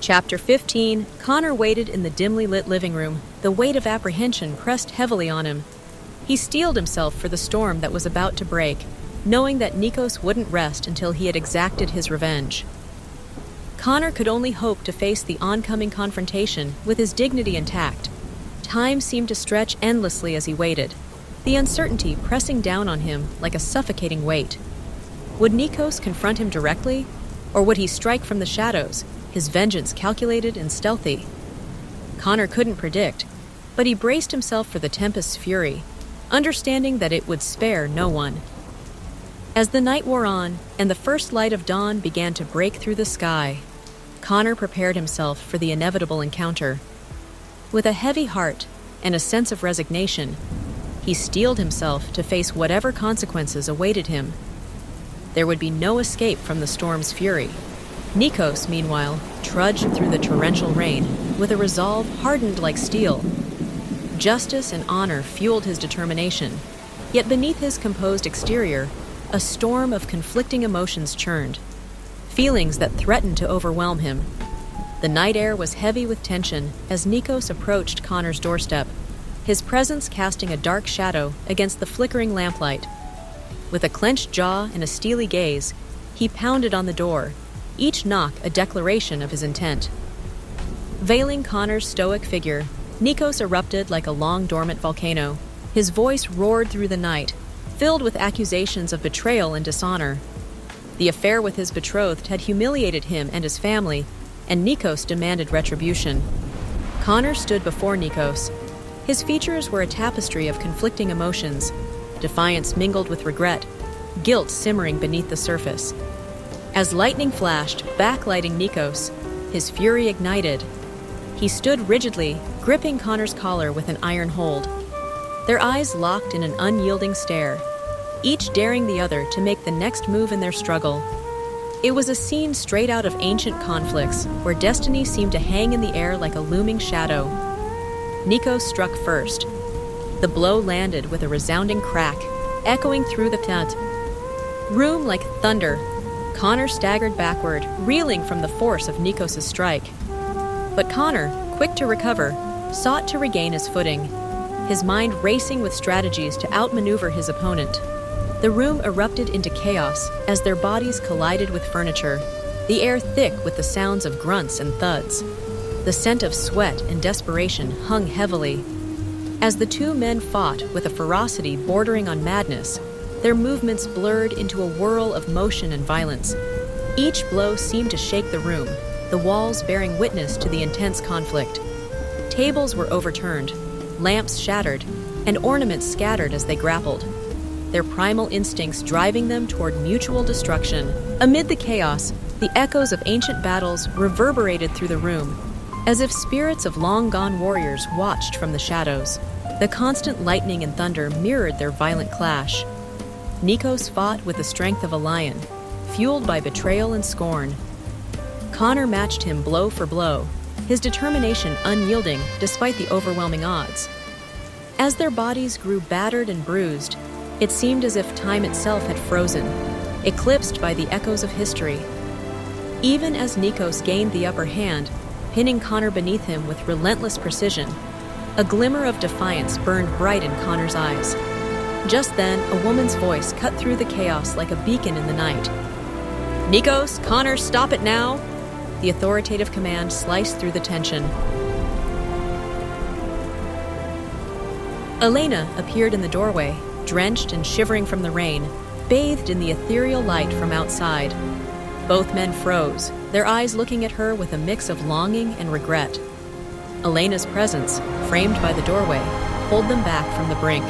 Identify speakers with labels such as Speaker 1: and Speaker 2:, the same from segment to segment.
Speaker 1: Chapter 15. Connor waited in the dimly lit living room. The weight of apprehension pressed heavily on him. He steeled himself for the storm that was about to break, knowing that Nikos wouldn't rest until he had exacted his revenge. Connor could only hope to face the oncoming confrontation with his dignity intact. Time seemed to stretch endlessly as he waited, the uncertainty pressing down on him like a suffocating weight. Would Nikos confront him directly, or would he strike from the shadows, his vengeance calculated and stealthy? Connor couldn't predict, but he braced himself for the tempest's fury, understanding that it would spare no one. As the night wore on and the first light of dawn began to break through the sky, Connor prepared himself for the inevitable encounter. With a heavy heart and a sense of resignation, he steeled himself to face whatever consequences awaited him. There would be no escape from the storm's fury. Nikos, meanwhile, trudged through the torrential rain with a resolve hardened like steel. Justice and honor fueled his determination, yet beneath his composed exterior, a storm of conflicting emotions churned, feelings that threatened to overwhelm him. The night air was heavy with tension as Nikos approached Connor's doorstep, his presence casting a dark shadow against the flickering lamplight. With a clenched jaw and a steely gaze, he pounded on the door, each knock a declaration of his intent. Veiling Connor's stoic figure, Nikos erupted like a long-dormant volcano. His voice roared through the night, filled with accusations of betrayal and dishonor. The affair with his betrothed had humiliated him and his family, and Nikos demanded retribution. Connor stood before Nikos. His features were a tapestry of conflicting emotions, defiance mingled with regret, guilt simmering beneath the surface. As lightning flashed, backlighting Nikos, his fury ignited. He stood rigidly, gripping Connor's collar with an iron hold. Their eyes locked in an unyielding stare, each daring the other to make the next move in their struggle. It was a scene straight out of ancient conflicts, where destiny seemed to hang in the air like a looming shadow. Nikos struck first. The blow landed with a resounding crack, echoing through the tent. Room like thunder, Connor staggered backward, reeling from the force of Nikos' strike. But Connor, quick to recover, sought to regain his footing, his mind racing with strategies to outmaneuver his opponent. The room erupted into chaos as their bodies collided with furniture, the air thick with the sounds of grunts and thuds. The scent of sweat and desperation hung heavily. As the two men fought with a ferocity bordering on madness, their movements blurred into a whirl of motion and violence. Each blow seemed to shake the room, the walls bearing witness to the intense conflict. Tables were overturned, lamps shattered, and ornaments scattered as they grappled, their primal instincts driving them toward mutual destruction. Amid the chaos, the echoes of ancient battles reverberated through the room, as if spirits of long-gone warriors watched from the shadows. The constant lightning and thunder mirrored their violent clash. Nikos fought with the strength of a lion, fueled by betrayal and scorn. Connor matched him blow for blow, his determination unyielding despite the overwhelming odds. As their bodies grew battered and bruised, it seemed as if time itself had frozen, eclipsed by the echoes of history. Even as Nikos gained the upper hand, pinning Connor beneath him with relentless precision, a glimmer of defiance burned bright in Connor's eyes. Just then, a woman's voice cut through the chaos like a beacon in the night. "Nikos, Connor, stop it now!" The authoritative command sliced through the tension. Elena appeared in the doorway, drenched and shivering from the rain, bathed in the ethereal light from outside. Both men froze, their eyes looking at her with a mix of longing and regret. Elena's presence, framed by the doorway, pulled them back from the brink.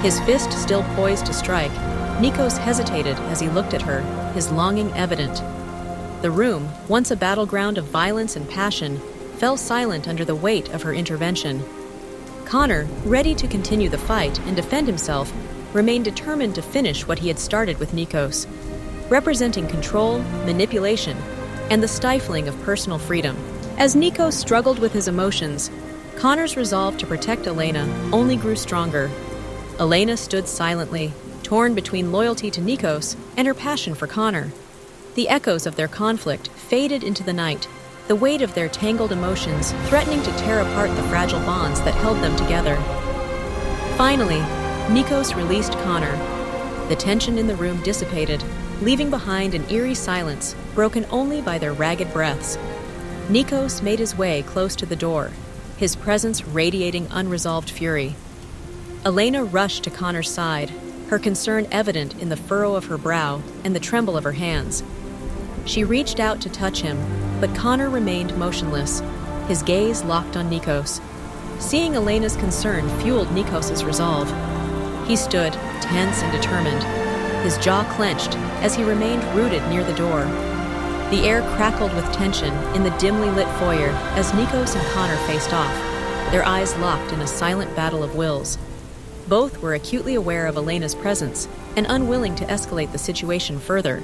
Speaker 1: His fist still poised to strike, Nikos hesitated as he looked at her, his longing evident. The room, once a battleground of violence and passion, fell silent under the weight of her intervention. Connor, ready to continue the fight and defend himself, remained determined to finish what he had started with Nikos, representing control, manipulation, and the stifling of personal freedom. As Nikos struggled with his emotions, Connor's resolve to protect Elena only grew stronger. Elena stood silently, torn between loyalty to Nikos and her passion for Connor. The echoes of their conflict faded into the night, the weight of their tangled emotions threatening to tear apart the fragile bonds that held them together. Finally, Nikos released Connor. The tension in the room dissipated, leaving behind an eerie silence broken only by their ragged breaths. Nikos made his way close to the door, his presence radiating unresolved fury. Elena rushed to Connor's side, her concern evident in the furrow of her brow and the tremble of her hands. She reached out to touch him, but Connor remained motionless, his gaze locked on Nikos. Seeing Elena's concern fueled Nikos' resolve. He stood, tense and determined, his jaw clenched as he remained rooted near the door. The air crackled with tension in the dimly lit foyer as Nikos and Connor faced off, their eyes locked in a silent battle of wills. Both were acutely aware of Elena's presence and unwilling to escalate the situation further.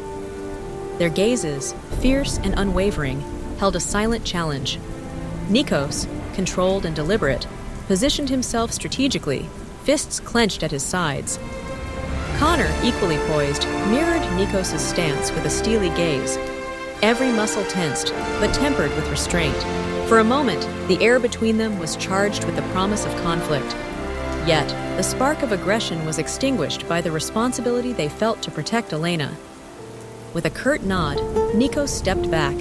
Speaker 1: Their gazes, fierce and unwavering, held a silent challenge. Nikos, controlled and deliberate, positioned himself strategically, fists clenched at his sides. Connor, equally poised, mirrored Nikos' stance with a steely gaze, every muscle tensed, but tempered with restraint. For a moment, the air between them was charged with the promise of conflict. Yet, the spark of aggression was extinguished by the responsibility they felt to protect Elena. With a curt nod, Nikos stepped back,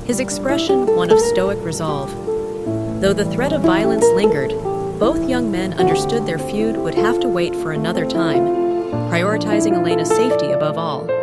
Speaker 1: his expression one of stoic resolve. Though the threat of violence lingered, both young men understood their feud would have to wait for another time, prioritizing Elena's safety above all.